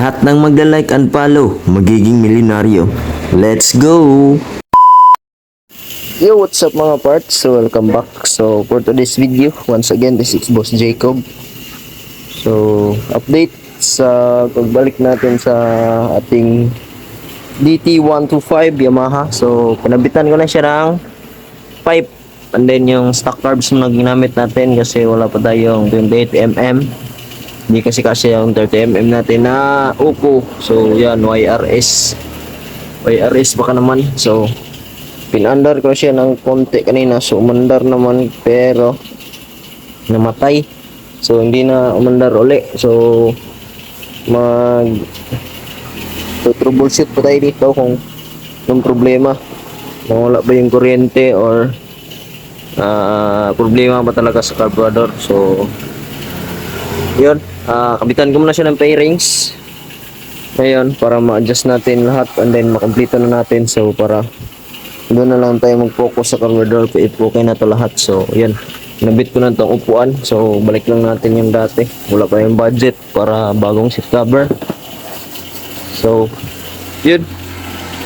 Lahat ng magla-like and follow, magiging milyonaryo. Let's go! Yo, what's up mga parts? So, welcome back. So, for today's video, once again, this is Boss Jacob. So, update sa pagbalik natin sa ating DT125 Yamaha. So, pinabitan ko na siya ng pipe. And then, yung stock carbs na ginamit natin kasi wala pa tayong 28mm. Hindi kasi yung 30mm natin na upo. So, yan, YRS baka naman. So, pinandar ko siya ng konti kanina, so umandar naman pero namatay, so hindi na umandar uli. So troubleshoot pa tayo dito kung yung problema, wala ba yung kuryente or problema ba talaga sa carburetor. So yun, kabitan ko muna siya ng pairings ngayon para ma-adjust natin lahat and then makompleto na natin. So para doon na lang tayo mag-focus sa carburetor, okay na to lahat. So yan, nabit ko na itong upuan. So balik lang natin yung dati, wala pa yung budget para bagong seat cover. So yun,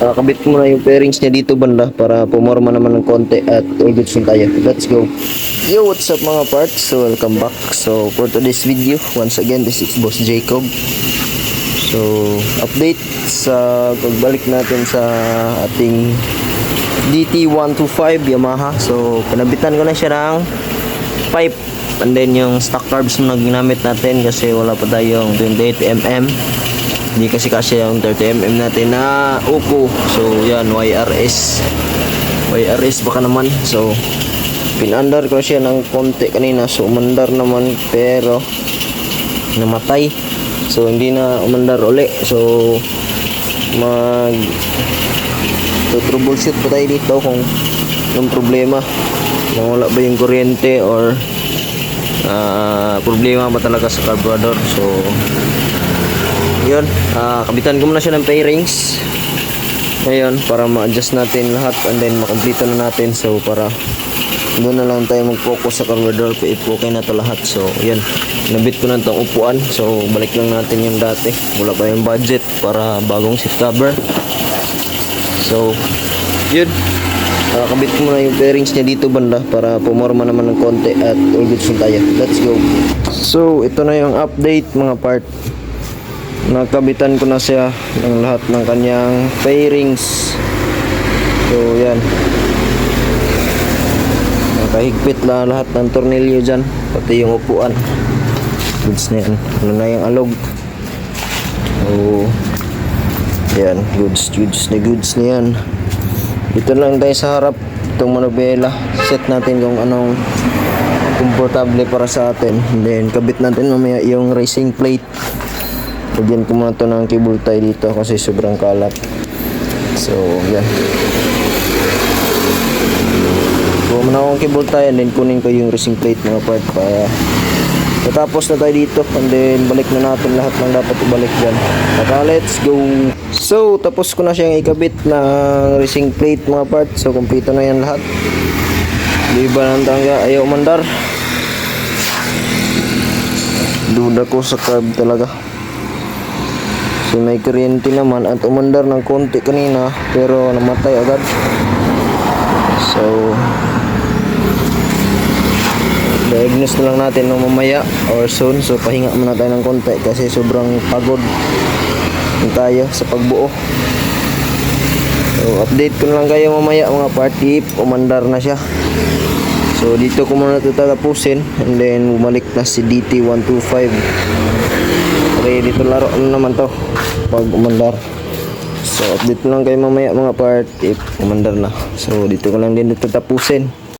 kabit ko muna yung pairings niya dito banda para pumorma naman ng konti at all goods na tayo. Let's go. Yo, what's up mga parts? So welcome back. So for today's video, once again, this is Boss Jacob. So update sa pagbalik natin sa ating DT125 Yamaha. So pinabitan ko na siya ng pipe and then yung stock carbs na ginamit natin kasi wala pa tayong 28mm. Hindi kasi yung 30mm natin na upo. So yan, YRS baka naman. So pinandar ko siya ng konti kanina, so umandar naman pero namatay, so hindi na umandar uli. So troubleshoot pa tayo dito kung yung problema, wala ba yung kuryente or problema ba talaga sa carburetor. So yun, kabitan ko muna siya ng pairings ngayon para ma-adjust natin lahat and then makompleto na natin. So para doon na lang tayo mag-focus sa carburetor, okay na to lahat. So yun, nabit ko na itong upuan. So balik lang natin yung dati, wala pa yung budget para bagong seat cover. So yun, kabit ko muna yung pairings niya dito banda para pumorma naman ng konti at all goods na tayo. Let's go. So ito na yung update mga part. Nakabitan ko na siya ng lahat ng kanyang pairings. So yan, nakahigpit na lahat ng tornilyo dyan, pati yung upuan. Goods na yan. Ano na yung alog. So yan, goods na yan. Dito lang tayo sa harap, itong manubela. Set natin kung anong komportable para sa atin. And then kabit natin mamaya yung racing plate. Lagyan ko muna ito ng cable tie dito kasi sobrang kalat. So yan, kuha muna akong cable tie and then kunin ko yung racing plate mga part para matapos na tayo dito and then balik na natin lahat ng dapat ibalik dyan. Saka let's go. So tapos ko na siyang ikabit ng racing plate mga part. So kompleto na yan lahat. Di ba ng tangga, ayaw umandar. Duda ko sa carb talaga. So may kuryente naman at umandar ng konti kanina pero namatay agad. So diagnose na lang natin no mamaya or soon. So pahinga muna tayo ng konti kasi sobrang pagod tayo sa pagbuo. So update ko na lang kayo mamaya mga party if umandar na siya. So dito ko muna ito tatapusin and then bumalik na si DT125. Okay, dito laro naman to pag umandar. So update ko lang kayo mamaya mga part if umandar na. So dito ko lang din ito tapusin.